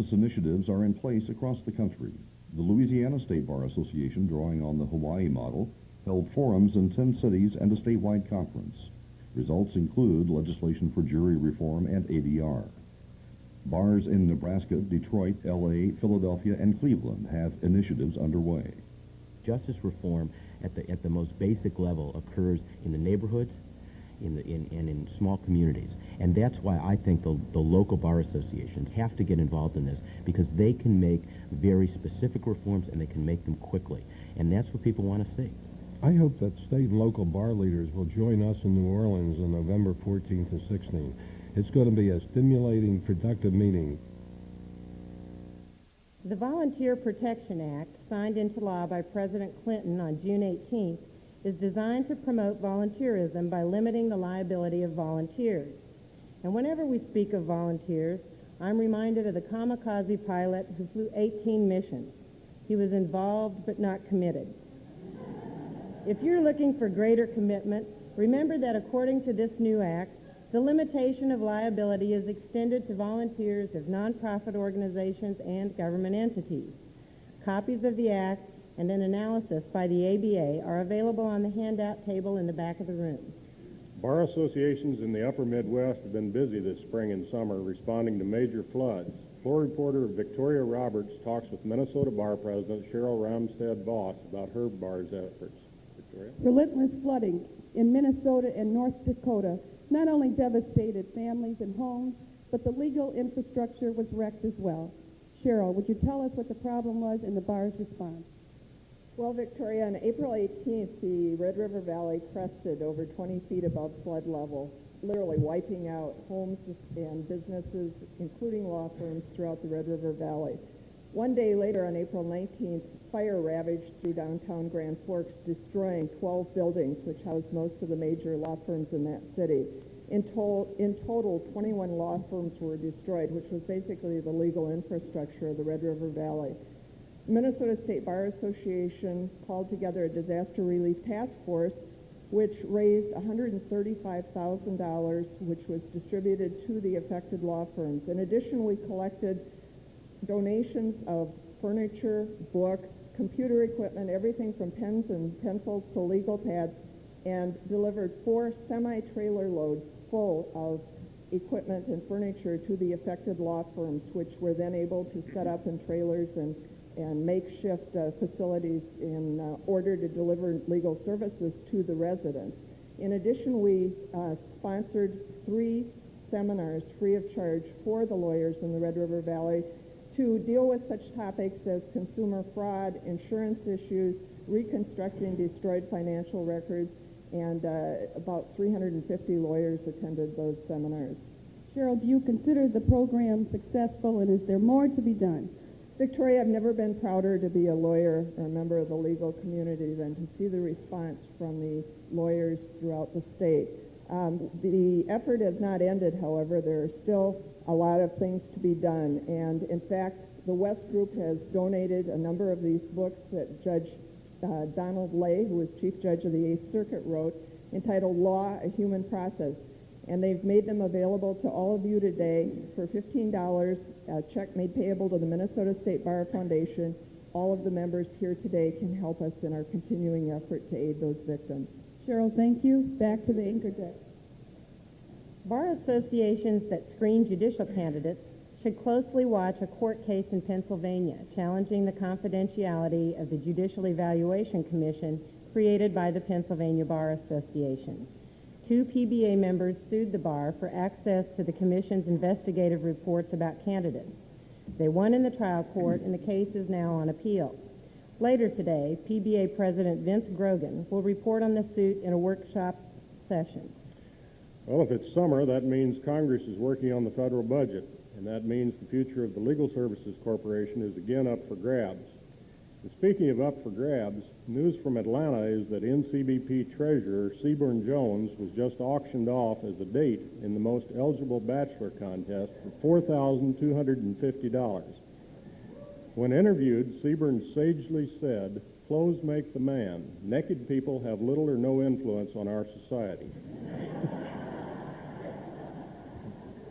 Initiatives are in place across the country. The Louisiana State Bar Association, drawing on the Hawaii model, held forums in 10 cities and a statewide conference. Results include legislation for jury reform and ADR. Bars in Nebraska, Detroit, L.A., Philadelphia, and Cleveland have initiatives underway. Justice reform at the most basic level occurs in the neighborhoods and in small communities. And that's why I think the local bar associations have to get involved in this, because they can make very specific reforms and they can make them quickly. And that's what people want to see. I hope that state and local bar leaders will join us in New Orleans on November 14th and 16th. It's going to be a stimulating, productive meeting. The Volunteer Protection Act, signed into law by President Clinton on June 18th, is designed to promote volunteerism by limiting the liability of volunteers. And whenever we speak of volunteers, I'm reminded of the kamikaze pilot who flew 18 missions. He was involved but not committed. If you're looking for greater commitment, remember that according to this new act, the limitation of liability is extended to volunteers of nonprofit organizations and government entities. Copies of the act and an analysis by the ABA are available on the handout table in the back of the room. Bar associations in the upper Midwest have been busy this spring and summer responding to major floods. Floor reporter Victoria Roberts talks with Minnesota Bar President Cheryl Ramstad-Voss about her bar's efforts. Victoria? Relentless flooding in Minnesota and North Dakota not only devastated families and homes, but the legal infrastructure was wrecked as well. Cheryl, would you tell us what the problem was and the bar's response? Well, Victoria, on April 18th, the Red River Valley crested over 20 feet above flood level, literally wiping out homes and businesses, including law firms throughout the Red River Valley. One day later, on April 19th, fire ravaged through downtown Grand Forks, destroying 12 buildings, which housed most of the major law firms in that city. In total, 21 law firms were destroyed, which was basically the legal infrastructure of the Red River Valley. Minnesota State Bar Association called together a disaster relief task force, which raised $135,000, which was distributed to the affected law firms. In addition, we collected donations of furniture, books, computer equipment, everything from pens and pencils to legal pads, and delivered 4 semi-trailer loads full of equipment and furniture to the affected law firms, which were then able to set up in trailers and makeshift facilities in order to deliver legal services to the residents. In addition, we sponsored 3 seminars free of charge for the lawyers in the Red River Valley to deal with such topics as consumer fraud, insurance issues, reconstructing destroyed financial records, and about 350 lawyers attended those seminars. Cheryl, do you consider the program successful, and is there more to be done? Victoria, I've never been prouder to be a lawyer or a member of the legal community than to see the response from the lawyers throughout the state. The effort has not ended, however. There are still a lot of things to be done, and in fact, the West Group has donated a number of these books that Judge Donald Lay, who was Chief Judge of the 8th Circuit, wrote, entitled Law, a Human Process. And they've made them available to all of you today for $15, a check made payable to the Minnesota State Bar Foundation. All of the members here today can help us in our continuing effort to aid those victims. Cheryl, thank you. Back to the anchor deck. Bar associations that screen judicial candidates should closely watch a court case in Pennsylvania challenging the confidentiality of the Judicial Evaluation Commission created by the Pennsylvania Bar Association. 2 PBA members sued the bar for access to the commission's investigative reports about candidates. They won in the trial court, and the case is now on appeal. Later today, PBA President Vince Grogan will report on the suit in a workshop session. Well, if it's summer, that means Congress is working on the federal budget, and that means the future of the Legal Services Corporation is again up for grabs. And speaking of up for grabs, news from Atlanta is that Ncbp Treasurer Seaborn Jones was just auctioned off as a date in the most eligible bachelor contest for $4,250. When interviewed, Seaborn sagely said, "Clothes make the man. Naked people have little or no influence on our society."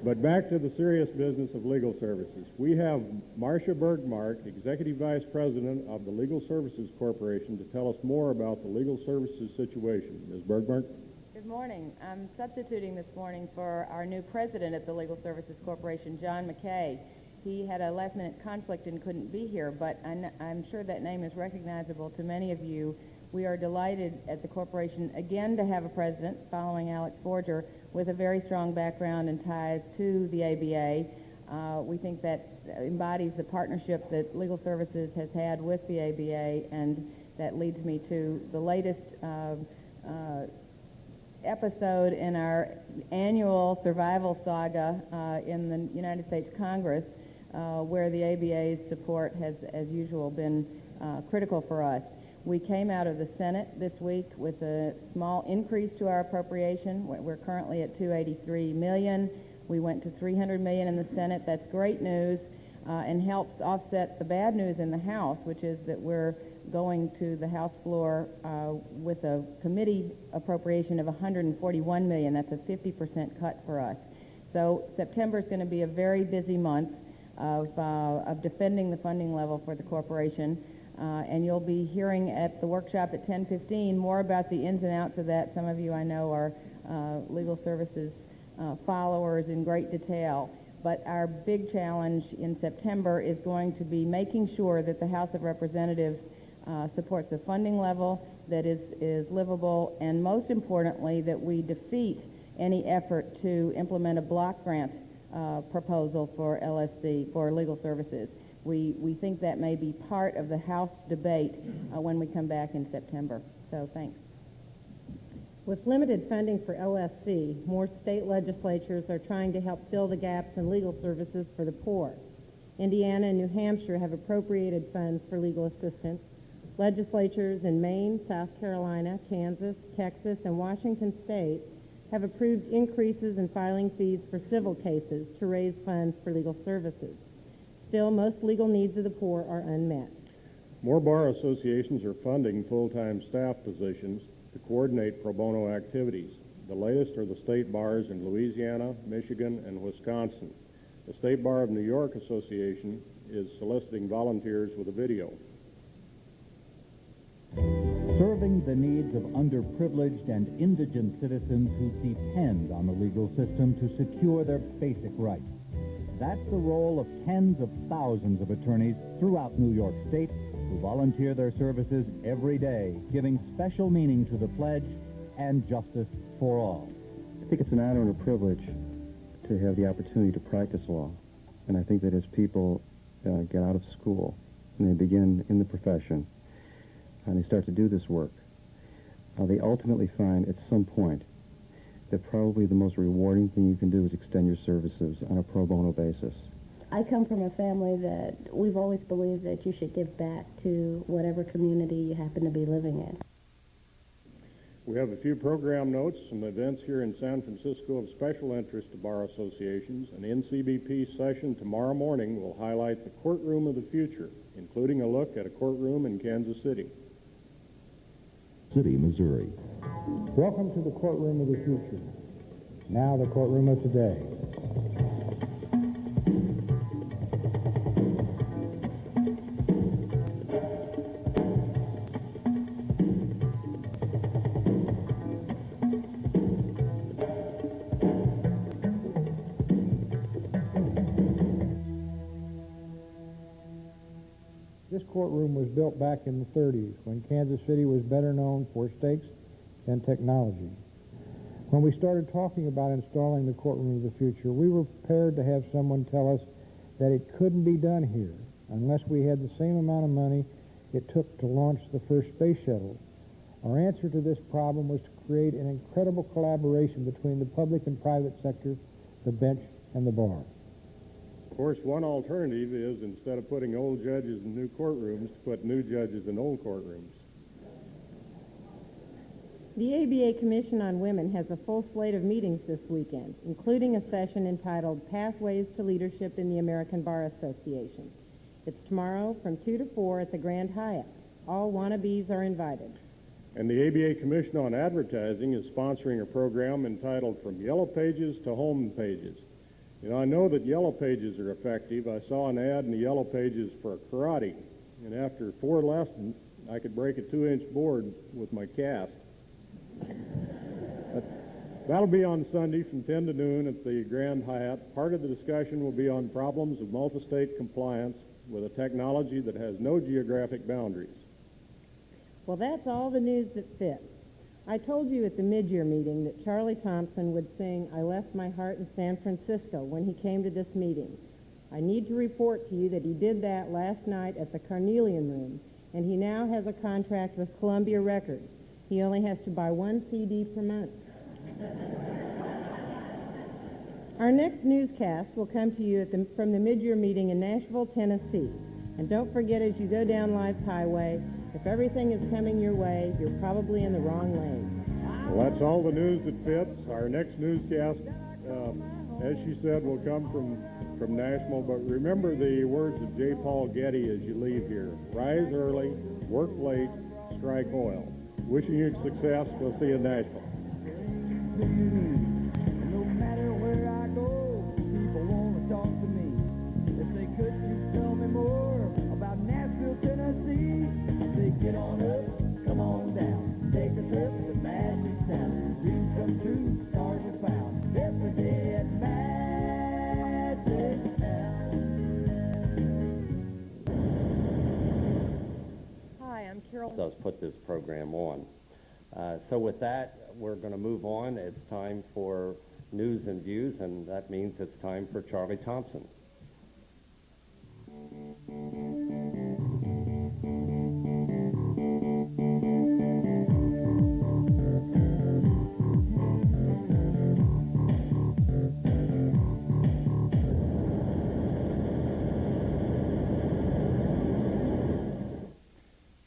But back to the serious business of legal services. We have Marcia Bergmark, Executive Vice President of the Legal Services Corporation, to tell us more about the legal services situation. Ms. Bergmark? Good morning. I'm substituting this morning for our new president at the Legal Services Corporation, John McKay. He had a last-minute conflict and couldn't be here, but I'm sure that name is recognizable to many of you. We are delighted at the corporation again to have a president, following Alex Forger, with a very strong background and ties to the ABA. We think that embodies the partnership that Legal Services has had with the ABA, and that leads me to the latest episode in our annual survival saga in the United States Congress, where the ABA's support has, as usual, been critical for us. We came out of the Senate this week with a small increase to our appropriation. We're currently at $283 million. We went to $300 million in the Senate. That's great news and helps offset the bad news in the House, which is that we're going to the House floor with a committee appropriation of $141 million. That's a 50% cut for us. So September is going to be a very busy month of defending the funding level for the corporation. And you'll be hearing at the workshop at 10:15 more about the ins and outs of that. Some of you I know are legal services followers in great detail. But our big challenge in September is going to be making sure that the House of Representatives supports a funding level that is livable, and most importantly, that we defeat any effort to implement a block grant proposal for LSC, for legal services. We think that may be part of the House debate when we come back in September. So thanks. With limited funding for LSC, more state legislatures are trying to help fill the gaps in legal services for the poor. Indiana and New Hampshire have appropriated funds for legal assistance. Legislatures in Maine, South Carolina, Kansas, Texas, and Washington State have approved increases in filing fees for civil cases to raise funds for legal services. Still, most legal needs of the poor are unmet. More bar associations are funding full-time staff positions to coordinate pro bono activities. The latest are the state bars in Louisiana, Michigan, and Wisconsin. The State Bar of New York Association is soliciting volunteers with a video. Serving the needs of underprivileged and indigent citizens who depend on the legal system to secure their basic rights. That's the role of tens of thousands of attorneys throughout New York State who volunteer their services every day, giving special meaning to the pledge and justice for all. I think it's an honor and a privilege to have the opportunity to practice law. And I think that as people get out of school and they begin in the profession and they start to do this work, they ultimately find at some point that probably the most rewarding thing you can do is extend your services on a pro bono basis. I come from a family that we've always believed that you should give back to whatever community you happen to be living in. We have a few program notes, some events here in San Francisco of special interest to bar associations. An Ncbp session tomorrow morning will highlight the courtroom of the future, including a look at a courtroom in Kansas City. City, Missouri. Welcome to the courtroom of the future. Now the courtroom of today. This courtroom was built back in the 30s when Kansas City was better known for steaks than technology. When we started talking about installing the courtroom of the future, we were prepared to have someone tell us that it couldn't be done here unless we had the same amount of money it took to launch the first space shuttle. Our answer to this problem was to create an incredible collaboration between the public and private sector, the bench, and the bar. Of course, one alternative is, instead of putting old judges in new courtrooms, to put new judges in old courtrooms. The ABA Commission on Women has a full slate of meetings this weekend, including a session entitled Pathways to Leadership in the American Bar Association. It's tomorrow from 2 to 4 at the Grand Hyatt. All wannabes are invited. And the ABA Commission on Advertising is sponsoring a program entitled From Yellow Pages to Home Pages. You know, I know that Yellow Pages are effective. I saw an ad in the Yellow Pages for karate, and after 4 lessons, I could break a 2-inch board with my cast. That'll be on Sunday from 10 to noon at the Grand Hyatt. Part of the discussion will be on problems of multi-state compliance with a technology that has no geographic boundaries. Well, that's all the news that fits. I told you at the mid-year meeting that Charlie Thompson would sing "I Left My Heart in San Francisco" when he came to this meeting. I need to report to you that he did that last night at the Carnelian Room, and he now has a contract with Columbia Records. He only has to buy 1 CD per month. Our next newscast will come to you from the mid-year meeting in Nashville, Tennessee. And don't forget, as you go down life's highway, if everything is coming your way, you're probably in the wrong lane. Well, that's all the news that fits. Our next newscast, as she said, will come from Nashville. But remember the words of J. Paul Getty as you leave here. Rise early, work late, strike oil. Wishing you success. We'll see you in Nashville. No matter where I go, people want to talk to me. They say, could you tell me more about Nashville, Tennessee? I say, get on up, come on down, take a trip to Magic Town. Dreams come true, stars are found every day at Magic Town. Hi, I'm Carol. Does put this program on. So with that, we're going to move on. It's time for news and views, and that means it's time for Charlie Thompson.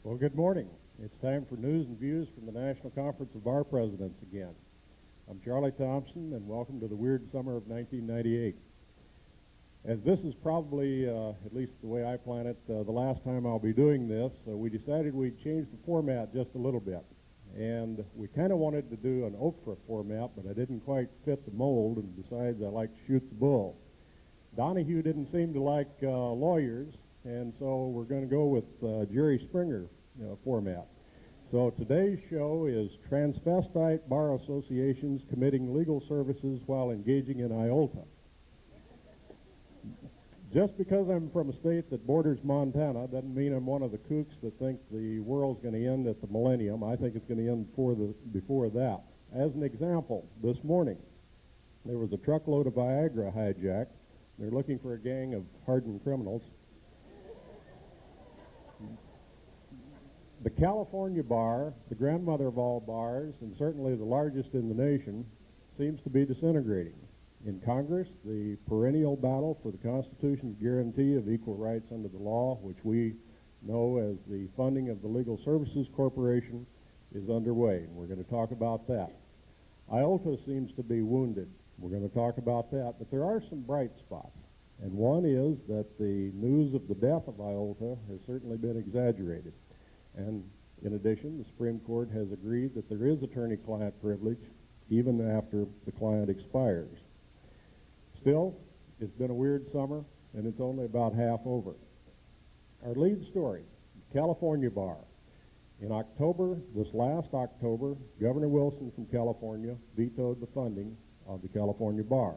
Well, good morning. It's time for news and views from the National Conference of Bar Presidents again. I'm Charlie Thompson, and welcome to the weird summer of 1998. As this is probably, at least the way I plan it, the last time I'll be doing this, we decided we'd change the format just a little bit. And we kind of wanted to do an Oprah format, but I didn't quite fit the mold, and besides, I like to shoot the bull. Donahue didn't seem to like lawyers, and so we're going to go with Jerry Springer format. So today's show is Transvestite Bar Associations Committing Legal Services While Engaging in IOLTA. Just because I'm from a state that borders Montana doesn't mean I'm one of the kooks that think the world's going to end at the millennium. I think it's going to end before that. As an example, this morning there was a truckload of Viagra hijacked. They're looking for a gang of hardened criminals. The California bar, the grandmother of all bars, and certainly the largest in the nation, seems to be disintegrating. In Congress, the perennial battle for the Constitution's guarantee of equal rights under the law, which we know as the funding of the Legal Services Corporation, is underway, and we're going to talk about that. IOLTA seems to be wounded. We're going to talk about that, but there are some bright spots, and one is that the news of the death of IOLTA has certainly been exaggerated. And in addition, the Supreme Court has agreed that there is attorney-client privilege even after the client expires. Still, it's been a weird summer, and it's only about half over. Our lead story, California Bar. In October, this last October, Governor Wilson from California vetoed the funding of the California Bar.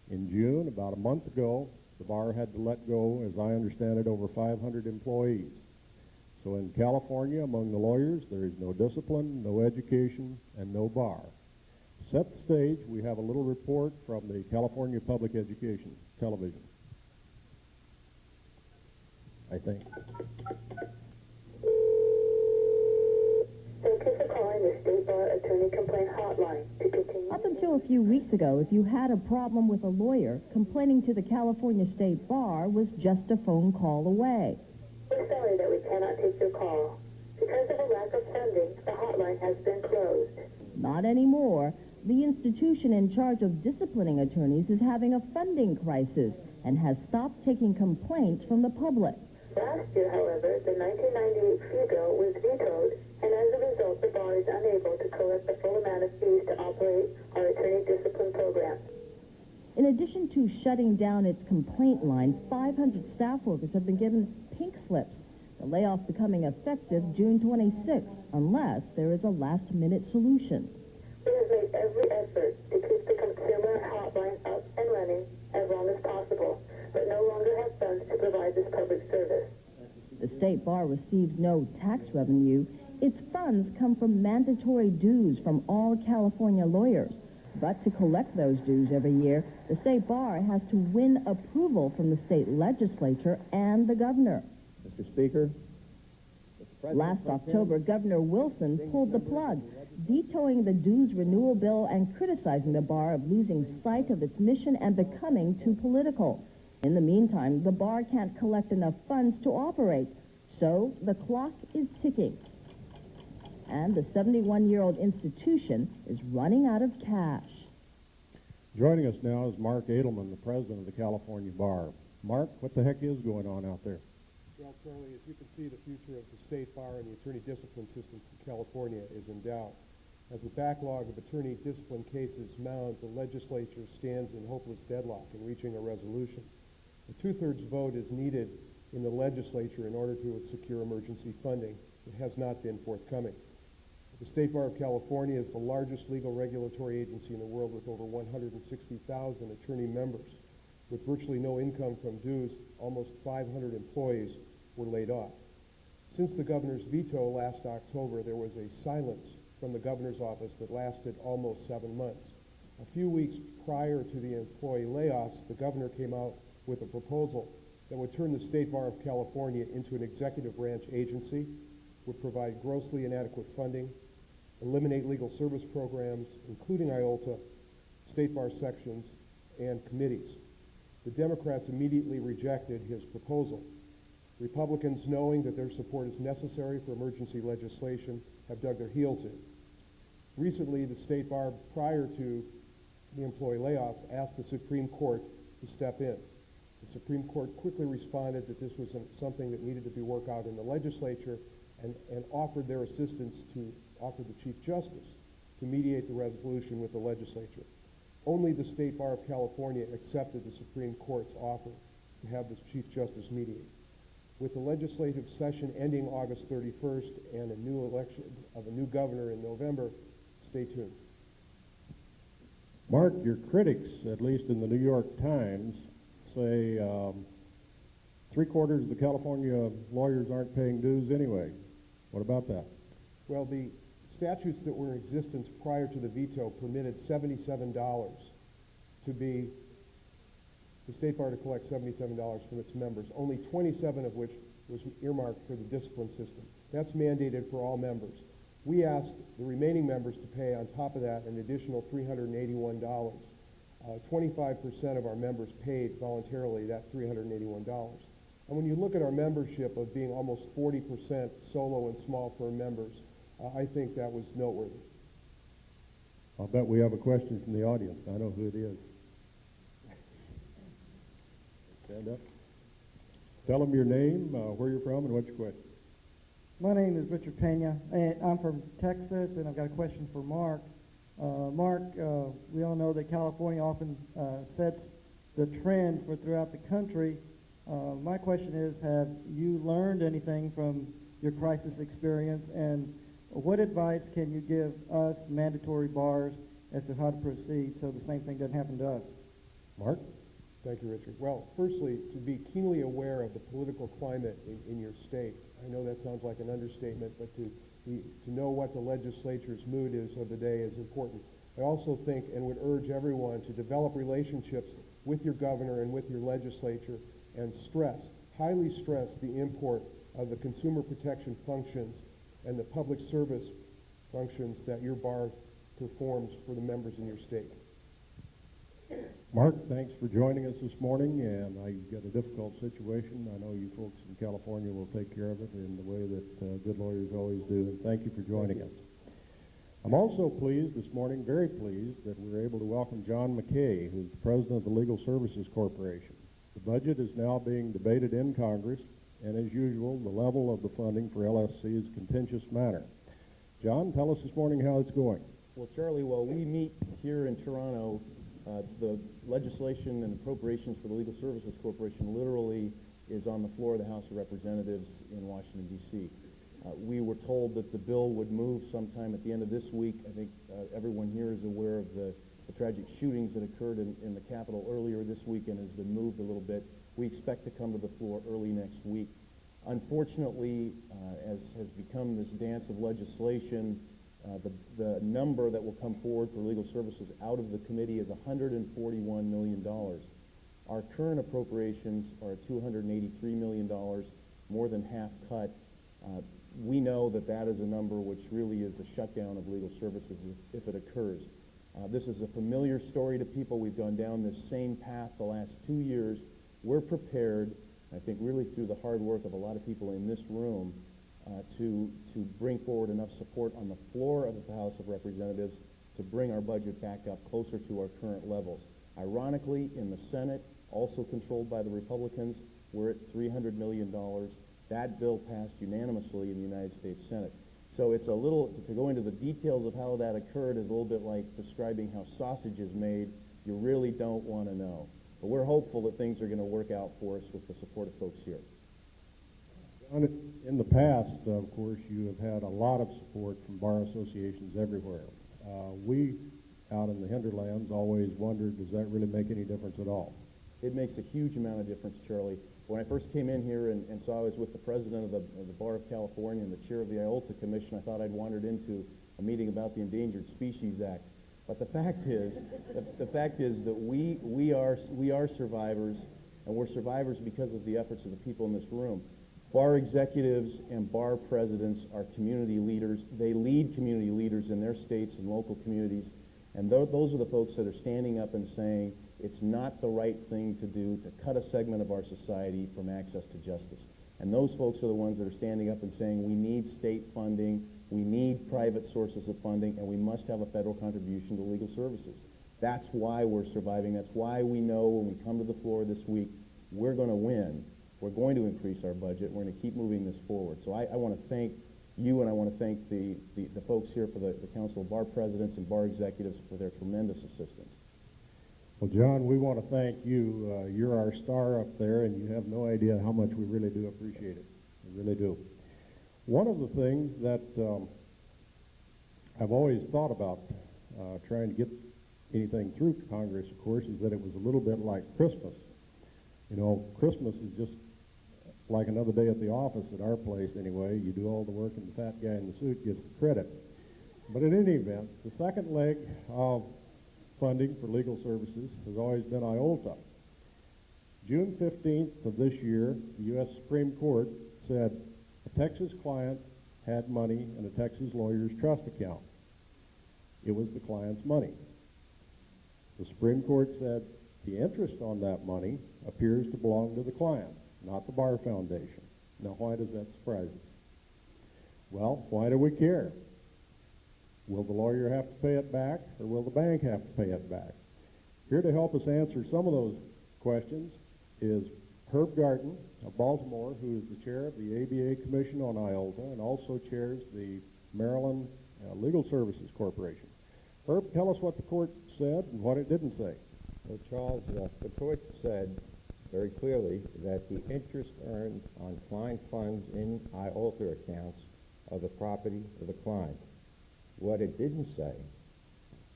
In June, about a month ago, the bar had to let go, as I understand it, over 500 employees. So in California, among the lawyers, there is no discipline, no education, and no bar. To set the stage, we have a little report from the California Public Education Television, I think. Thank you for calling the State Bar Attorney Complaint Hotline. To continue. Up until a few weeks ago, if you had a problem with a lawyer, complaining to the California State Bar was just a phone call away. We're sorry that we cannot take your call. Because of a lack of funding, the hotline has been closed. Not anymore. The institution in charge of disciplining attorneys is having a funding crisis and has stopped taking complaints from the public. Last year, however, the 1998 fee bill was vetoed, and as a result, the bar is unable to collect the full amount of fees to operate our attorney discipline program. In addition to shutting down its complaint line, 500 staff workers have been given pink slips. The layoff becoming effective June 26th, unless there is a last-minute solution. We have made every effort to keep the consumer hotline up and running as long as possible, but no longer have funds to provide this public service. The State Bar receives no tax revenue. Its funds come from mandatory dues from all California lawyers. But to collect those dues every year, the State Bar has to win approval from the state legislature and the governor. Mr. Speaker. Last October, Governor Wilson pulled the plug, vetoing the dues renewal bill and criticizing the bar of losing sight of its mission and becoming too political. In the meantime, the bar can't collect enough funds to operate, so the clock is ticking. And the 71-year-old institution is running out of cash. Joining us now is Mark Edelman, the president of the California Bar. Mark, what the heck is going on out there? Well, Charlie, as you can see, the future of the state bar and the attorney discipline system in California is in doubt. As the backlog of attorney discipline cases mount, the legislature stands in hopeless deadlock in reaching a resolution. A two-thirds vote is needed in the legislature in order to secure emergency funding. It has not been forthcoming. The State Bar of California is the largest legal regulatory agency in the world with over 160,000 attorney members. With virtually no income from dues, almost 500 employees were laid off. Since the governor's veto last October, there was a silence from the governor's office that lasted almost 7 months. A few weeks prior to the employee layoffs, the governor came out with a proposal that would turn the State Bar of California into an executive branch agency, would provide grossly inadequate funding, eliminate legal service programs, including IOLTA, State Bar sections, and committees. The Democrats immediately rejected his proposal. Republicans, knowing that their support is necessary for emergency legislation, have dug their heels in. Recently, the State Bar, prior to the employee layoffs, asked the Supreme Court to step in. The Supreme Court quickly responded that this was something that needed to be worked out in the legislature and offered their assistance to offer the Chief Justice to mediate the resolution with the legislature. Only the State Bar of California accepted the Supreme Court's offer to have the Chief Justice mediate. With the legislative session ending August 31st and a new election of a new governor in November, stay tuned. Mark, your critics, at least in the New York Times, say three-quarters of the California lawyers aren't paying dues anyway. What about that? Well, the statutes that were in existence prior to the veto permitted $77 to be the State Bar to collect $77 from its members, only 27 of which was earmarked for the discipline system. That's mandated for all members. We asked the remaining members to pay on top of that an additional $381. 25% of our members paid voluntarily that $381. And when you look at our membership of being almost 40% solo and small firm members, I think that was noteworthy. I'll bet we have a question from the audience. I know who it is. Stand up. Tell them your name, where you're from, and what's your question. My name is Richard Pena, and I'm from Texas, and I've got a question for Mark. Mark, we all know that California often sets the trends for throughout the country. My question is, have you learned anything from your crisis experience, and what advice can you give us, mandatory bars, as to how to proceed so the same thing doesn't happen to us? Mark? Thank you, Richard. Well, firstly, to be keenly aware of the political climate in your state. I know that sounds like an understatement, but to know what the legislature's mood is of the day is important. I also think and would urge everyone to develop relationships with your governor and with your legislature and highly stress the import of the consumer protection functions and the public service functions that your bar performs for the members in your state. Mark, thanks for joining us this morning, and I got a difficult situation. I know you folks in California will take care of it in the way that good lawyers always do, and thank you for joining us. I'm also pleased this morning, very pleased, that we're able to welcome John McKay, who's the president of the Legal Services Corporation. The budget is now being debated in Congress, and as usual, the level of the funding for LSC is a contentious matter. John, tell us this morning how it's going. Well, Charlie, while we meet here in Toronto The legislation and appropriations for the Legal Services Corporation literally is on the floor of the House of Representatives in Washington, D.C. We were told that the bill would move sometime at the end of this week. I think everyone here is aware of the tragic shootings that occurred in the Capitol earlier this week and has been moved a little bit. We expect to come to the floor early next week. Unfortunately, as has become this dance of legislation, the number that will come forward for legal services out of the committee is $141 million. Our current appropriations are $283 million, more than half cut. We know that that is a number which really is a shutdown of legal services if it occurs. This is a familiar story to people. We've gone down this same path the last 2 years. We're prepared, I think really through the hard work of a lot of people in this room, to bring forward enough support on the floor of the House of Representatives to bring our budget back up closer to our current levels. Ironically, in the Senate, also controlled by the Republicans, we're at $300 million. That bill passed unanimously in the United States Senate. So it's a little, to go into the details of how that occurred is a little bit like describing how sausage is made. You really don't want to know. But we're hopeful that things are going to work out for us with the support of folks here. In the past, of course, you have had a lot of support from bar associations everywhere. We, out in the hinterlands, always wondered, does that really make any difference at all? It makes a huge amount of difference, Charlie. When I first came in here and saw I was with the president of the Bar of California and the chair of the IOLTA Commission, I thought I'd wandered into a meeting about the Endangered Species Act. But the fact is that we are survivors, and we're survivors because of the efforts of the people in this room. Bar executives and bar presidents are community leaders. They lead community leaders in their states and local communities, and those are the folks that are standing up and saying it's not the right thing to do to cut a segment of our society from access to justice. And those folks are the ones that are standing up and saying we need state funding, we need private sources of funding, and we must have a federal contribution to legal services. That's why we're surviving. That's why we know when we come to the floor this week, we're going to win. We're going to increase our budget. We're going to keep moving this forward. So I want to thank you, and I want to thank the folks here for the Council of Bar Presidents and Bar Executives for their tremendous assistance. Well, John, we want to thank you. You're our star up there, and you have no idea how much we really do appreciate it. We really do. One of the things that I've always thought about trying to get anything through Congress, of course, is that it was a little bit like Christmas. You know, Christmas is just like another day at the office at our place anyway. You do all the work and the fat guy in the suit gets the credit. But in any event, the second leg of funding for legal services has always been IOLTA. June 15th of this year, the U.S. Supreme Court said a Texas client had money in a Texas lawyer's trust account. It was the client's money. The Supreme Court said the interest on that money appears to belong to the client, not the Bar Foundation. Now, why does that surprise us? Well, why do we care? Will the lawyer have to pay it back, or will the bank have to pay it back? Here to help us answer some of those questions is Herb Garten of Baltimore, who is the chair of the ABA Commission on IOLTA and also chairs the Maryland Legal Services Corporation. Herb, tell us what the court said and what it didn't say. Well, Charles, the court said very clearly that the interest earned on client funds in IOLTA accounts are the property of the client. What it didn't say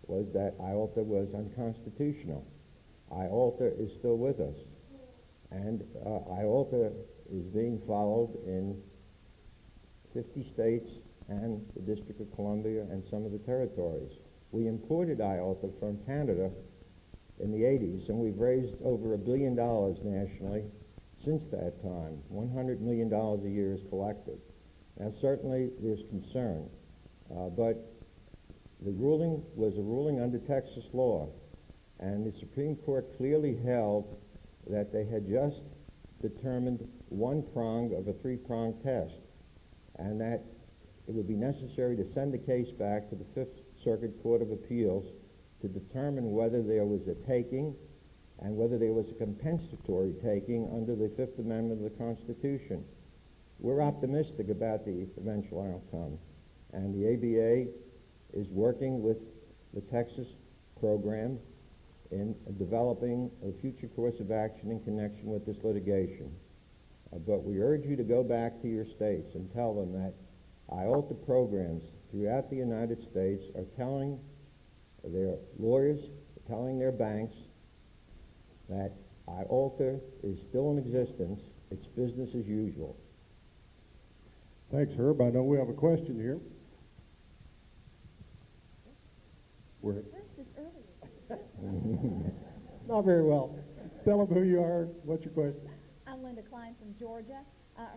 was that IOLTA was unconstitutional. IOLTA is still with us, and IOLTA is being followed in 50 states and the District of Columbia and some of the territories. We imported IOLTA from Canada in the 80s, and we've raised over $1 billion nationally since that time. $100 million a year is collected. Now, certainly there's concern, but the ruling was a ruling under Texas law, and the Supreme Court clearly held that they had just determined one prong of a three-pronged test, and that it would be necessary to send the case back to the Fifth Circuit Court of Appeals to determine whether there was a taking and whether there was a compensatory taking under the Fifth Amendment of the Constitution. We're optimistic about the eventual outcome, and the ABA is working with the Texas program in developing a future course of action in connection with this litigation. But we urge you to go back to your states and tell them that IOLTA programs throughout the United States are telling their lawyers, telling their banks that IOLTA is still in existence. It's business as usual. Thanks, Herb. I know we have a question here. First this early. Not very well. Tell them who you are. What's your question? I'm Linda Klein from Georgia.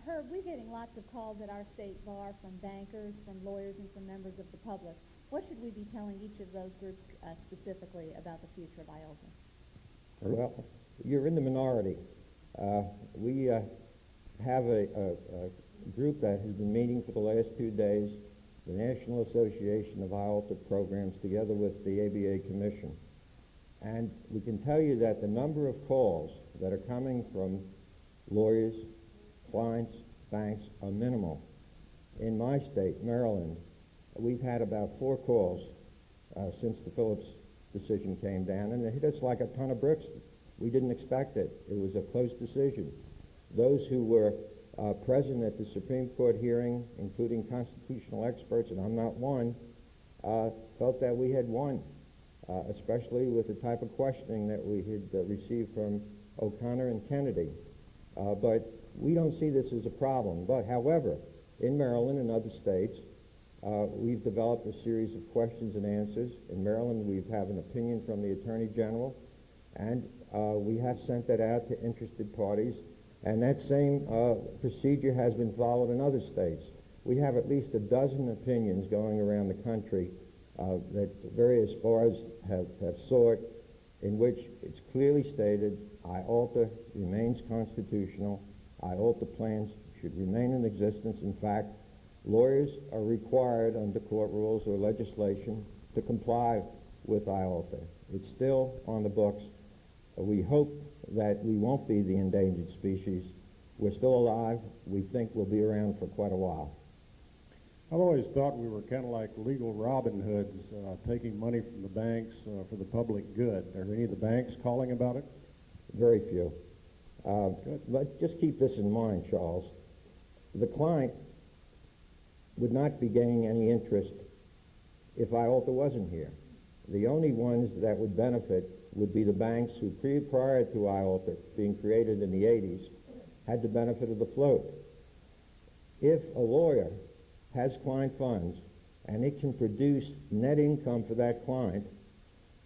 Herb, we're getting lots of calls at our state bar from bankers, from lawyers, and from members of the public. What should we be telling each of those groups specifically about the future of IOLTA? Well, you're in the minority. We have a group that has been meeting for the last 2 days, the National Association of IOLTA Programs, together with the ABA Commission. And we can tell you that the number of calls that are coming from lawyers, clients, banks are minimal. In my state, Maryland, we've had about 4 calls since the Phillips decision came down, and it hit us like a ton of bricks. We didn't expect it. It was a close decision. Those who were present at the Supreme Court hearing, including constitutional experts, and I'm not one, felt that we had won, especially with the type of questioning that we had received from O'Connor and Kennedy. But we don't see this as a problem. But however, in Maryland and other states, we've developed a series of questions and answers. In Maryland, we have an opinion from the Attorney General, and we have sent that out to interested parties. And that same procedure has been followed in other states. We have at least a dozen opinions going around the country that various bars have sought, in which it's clearly stated IOLTA remains constitutional. IOLTA plans should remain in existence. In fact, lawyers are required under court rules or legislation to comply with IOLTA. It's still on the books. We hope that we won't be the endangered species. We're still alive. We think we'll be around for quite a while. I've always thought we were kind of like legal Robin Hoods, taking money from the banks for the public good. Are any of the banks calling about it? Very few. But just keep this in mind, Charles. The client would not be gaining any interest if IOLTA wasn't here. The only ones that would benefit would be the banks who, prior to IOLTA being created in the 80s, had the benefit of the float. If a lawyer has client funds and it can produce net income for that client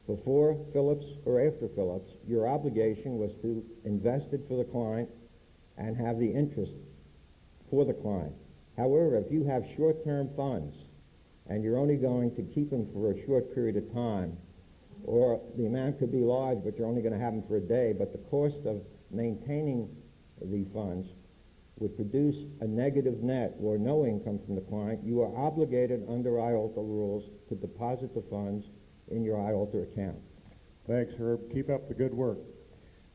before Phillips or after Phillips, your obligation was to invest it for the client and have the interest for the client. However, if you have short-term funds and you're only going to keep them for a short period of time, or the amount could be large, but you're only going to have them for a day, but the cost of maintaining the funds would produce a negative net or no income from the client, you are obligated under IOLTA rules to deposit the funds in your IOLTA account. Thanks, Herb. Keep up the good work.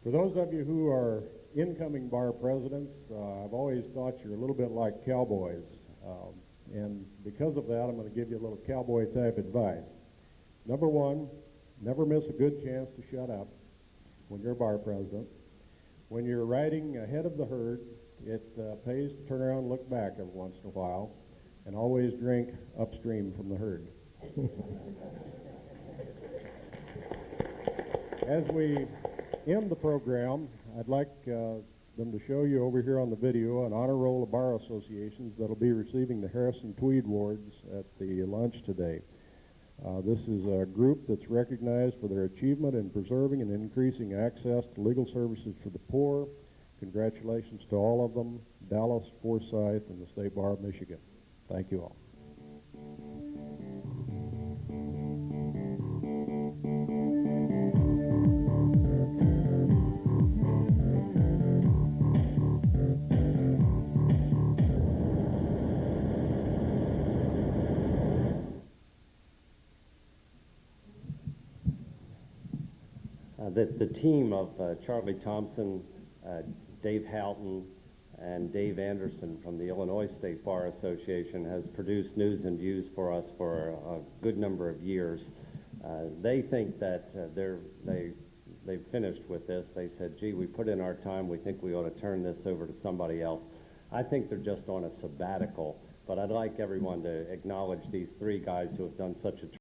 For those of you who are incoming bar presidents, I've always thought you're a little bit like cowboys. And because of that, I'm going to give you a little cowboy type advice. Number one, never miss a good chance to shut up when you're bar president. When you're riding ahead of the herd, it pays to turn around and look back every once in a while, and always drink upstream from the herd. As we end the program, I'd like them to show you over here on the video an honor roll of bar associations that'll be receiving the Harrison Tweed Awards at the lunch today. This is a group that's recognized for their achievement in preserving and increasing access to legal services for the poor. Congratulations to all of them, Dallas, Forsyth, and the State Bar of Michigan. Thank you all. The team of Charlie Thompson, Dave Houghton, and Dave Anderson from the Illinois State Bar Association has produced News and Views for us for a good number of years. They think that they they've finished with this, they said, gee, we put in our time, we think we ought to turn this over to somebody else. I think they're just on a sabbatical, but I'd like everyone to acknowledge these three guys who have done such a